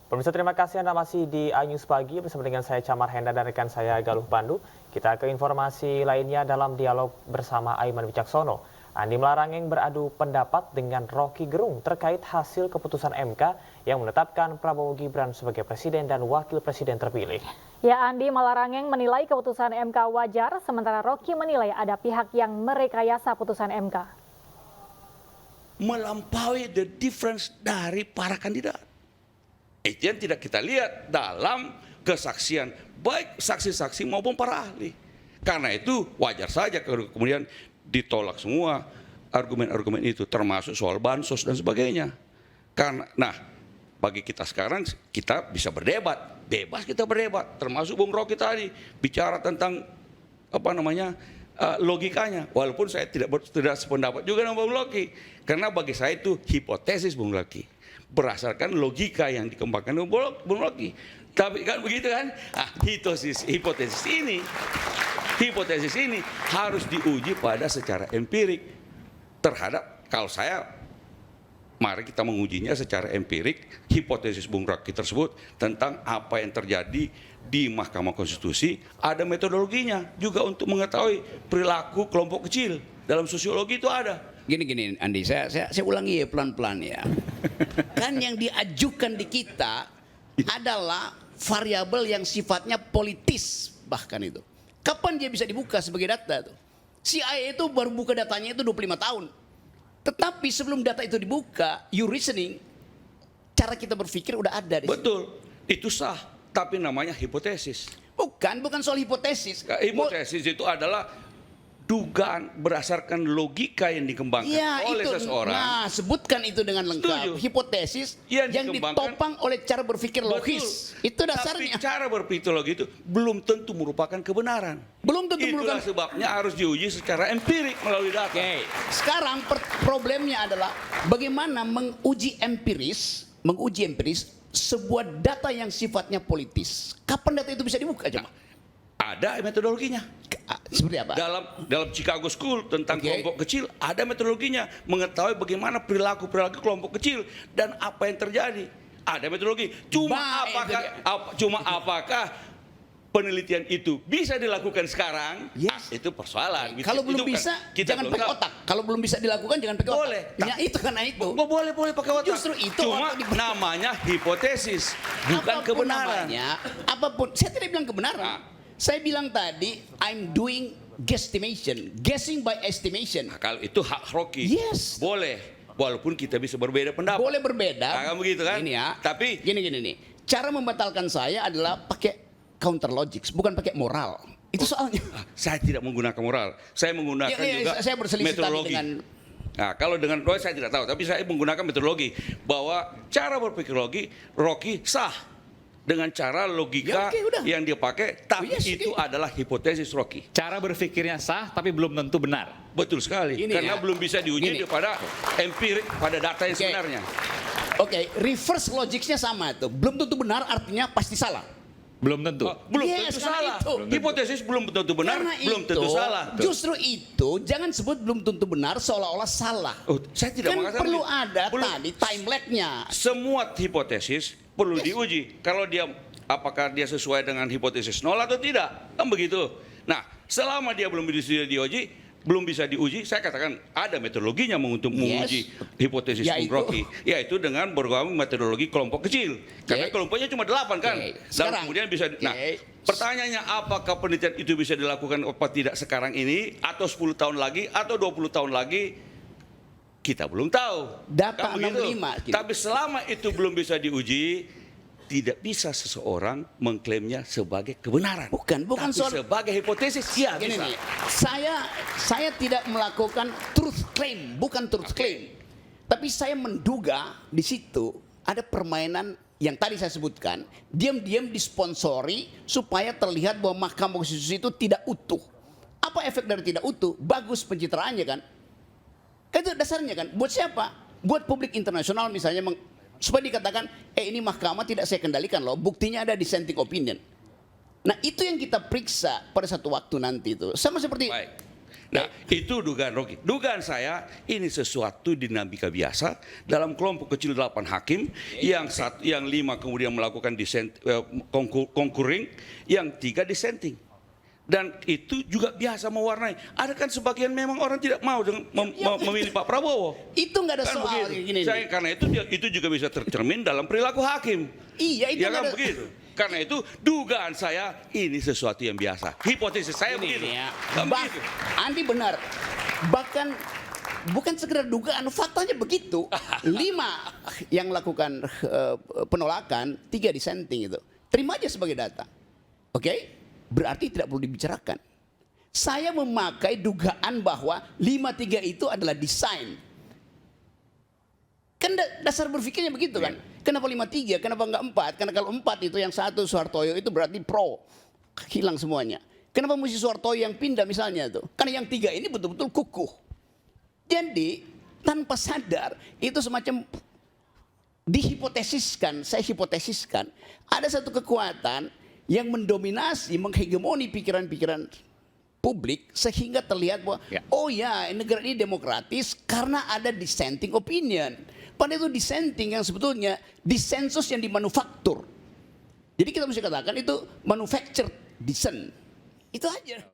Pemirsa, terima kasih Anda masih di iNews Pagi bersama dengan saya Camar Henda dan rekan saya Galuh Pandu. Kita ke informasi lainnya dalam dialog bersama Aiman Wicaksono. Andi Malarangeng beradu pendapat dengan Rocky Gerung terkait hasil keputusan MK yang menetapkan Prabowo Gibran sebagai presiden dan wakil presiden terpilih. Ya, Andi Malarangeng menilai keputusan MK wajar, sementara Rocky menilai ada pihak yang merekayasa putusan MK. Melampaui the difference dari para kandidat. Itu yang tidak kita lihat dalam kesaksian baik saksi-saksi maupun para ahli. Karena itu wajar saja kemudian ditolak semua argumen-argumen itu, termasuk soal bansos dan sebagainya. Karena, bagi kita sekarang kita bisa berdebat, bebas kita berdebat, termasuk Bung Rocky tadi bicara tentang logikanya. Walaupun saya tidak sependapat juga dengan Bung Rocky, karena bagi saya itu hipotesis Bung Rocky. Berdasarkan logika yang dikembangkan Bung Rocky. Tapi kan begitu kan? Hipotesis ini harus diuji pada secara empirik terhadap, kalau saya, mari kita mengujinya secara empirik hipotesis Bung Rocky tersebut tentang apa yang terjadi di Mahkamah Konstitusi. Ada metodologinya juga untuk mengetahui perilaku kelompok kecil. Dalam sosiologi itu ada. Gini Andi, saya ulangi ya pelan-pelan ya. Kan yang diajukan di kita adalah variabel yang sifatnya politis bahkan itu. Kapan dia bisa dibuka sebagai data tuh? CIA itu baru buka datanya itu 25 tahun. Tetapi sebelum data itu dibuka, you reasoning, cara kita berpikir udah ada di situ. Betul, itu sah, tapi namanya hipotesis. Bukan soal hipotesis. Hipotesis itu adalah dugaan berdasarkan logika yang dikembangkan oleh seseorang. Nah, sebutkan itu dengan lengkap. Setuju. Hipotesis yang ditopang oleh cara berpikir logis. Betul. Itu dasarnya. Tapi cara berpikir logis itu belum tentu merupakan kebenaran. Belum tentu Itulah sebabnya harus diuji secara empirik melalui data. Oke. Sekarang problemnya adalah bagaimana menguji empiris sebuah data yang sifatnya politis. Kapan data itu bisa dibuka coba? Ada metodologinya. Seperti apa? Dalam Chicago School tentang kelompok kecil ada metodologinya, mengetahui bagaimana perilaku kelompok kecil dan apa yang terjadi. Ada metodologi. Cuma apakah penelitian itu bisa dilakukan sekarang? Yes. Itu persoalan. Kalau belum bisa, jangan pakai otak. Kalau belum bisa dilakukan, jangan pakai otak. Boleh. Ya, itu karena itu. Boleh pakai otak. Justru itu. Cuma namanya hipotesis, bukan kebenaran. Apapun, saya tidak bilang kebenaran. Saya bilang tadi, I'm doing guesstimation, guessing by estimation. Kalau itu hak Rocky, yes, boleh. Walaupun kita bisa berbeda pendapat. Boleh berbeda. Kan begitu kan? Ini ya. Tapi gini nih. Cara membatalkan saya adalah pakai counter logic, bukan pakai moral. Itu soalnya. Saya tidak menggunakan moral. Saya menggunakan juga saya berselisih metodologi. Nah, kalau dengan Roy saya tidak tahu, tapi saya menggunakan metodologi bahwa cara berpikir Rocky sah. Dengan cara logika yang dia pakai, tapi itu adalah hipotesis Rocky. Cara berpikirnya sah, tapi belum tentu benar. Betul sekali, karena belum bisa diuji pada empirik, pada data yang sebenarnya. Oke, reverse logicnya sama tuh. Belum tentu benar artinya pasti salah. Belum tentu. Belum tentu salah. Hipotesis belum tentu benar, belum tentu salah. Justru itu jangan sebut belum tentu benar seolah-olah salah. Saya tidak mengatakan perlu ada tadi time lag-nya. Semua hipotesis perlu diuji. Kalau apakah dia sesuai dengan hipotesis nol atau tidak, kan begitu. Nah, selama dia belum bisa diuji, saya katakan ada metodologinya untuk menguji hipotesis Bung Rocky, yaitu dengan bergabung metodologi kelompok kecil. Karena kelompoknya cuma 8 kan. Dan kemudian bisa. Nah, pertanyaannya apakah penelitian itu bisa dilakukan apa tidak sekarang ini atau 10 tahun lagi atau 20 tahun lagi? Kita belum tahu. Data 65. Tapi selama itu belum bisa diuji, tidak bisa seseorang mengklaimnya sebagai kebenaran. Bukan soal sebagai hipotesis. Ya, gini nih, saya tidak melakukan truth claim, bukan truth claim. Tapi saya menduga di situ ada permainan yang tadi saya sebutkan, diam-diam disponsori supaya terlihat bahwa Mahkamah Konstitusi itu tidak utuh. Apa efek dari tidak utuh? Bagus pencitraannya kan? Itu dasarnya kan, buat siapa? Buat publik internasional misalnya, supaya dikatakan, ini mahkamah tidak saya kendalikan loh, buktinya ada dissenting opinion. Nah itu yang kita periksa pada satu waktu nanti itu. Sama seperti Nah, itu dugaan Rocky. Dugaan saya ini sesuatu dinamika biasa dalam kelompok kecil 8 hakim, yang 5 kemudian melakukan concurring, yang 3 dissenting. Dan itu juga biasa mewarnai. Ada kan sebagian memang orang tidak mau memilih Pak Prabowo. Itu nggak ada Kan soal begitu. gini. Karena itu juga bisa tercermin dalam perilaku hakim. Iya, itu Ya kan nggak ada. begitu. Karena itu dugaan saya ini sesuatu yang biasa. Hipotesis saya begitu. Ya. Kan begitu. Andi benar. Bahkan bukan sekedar dugaan, faktanya begitu. 5 yang lakukan penolakan, 3 dissenting itu. Terima aja sebagai data. Oke? Berarti tidak perlu dibicarakan. Saya memakai dugaan bahwa 5-3 itu adalah desain. Kan dasar berpikirnya begitu kan. Kenapa 5-3? Kenapa enggak 4? Karena kalau 4 itu yang 1 Soehartoyo itu berarti pro. Hilang semuanya. Kenapa mesti Soehartoyo yang pindah misalnya itu? Karena yang 3 ini betul-betul kukuh. Jadi tanpa sadar itu semacam dihipotesiskan, saya hipotesiskan ada satu kekuatan yang mendominasi, menghegemoni pikiran-pikiran publik sehingga terlihat bahwa oh ya negara ini demokratis karena ada dissenting opinion. Padahal itu dissenting yang sebetulnya dissensus yang dimanufaktur. Jadi kita mesti katakan itu manufactured dissent. Itu aja.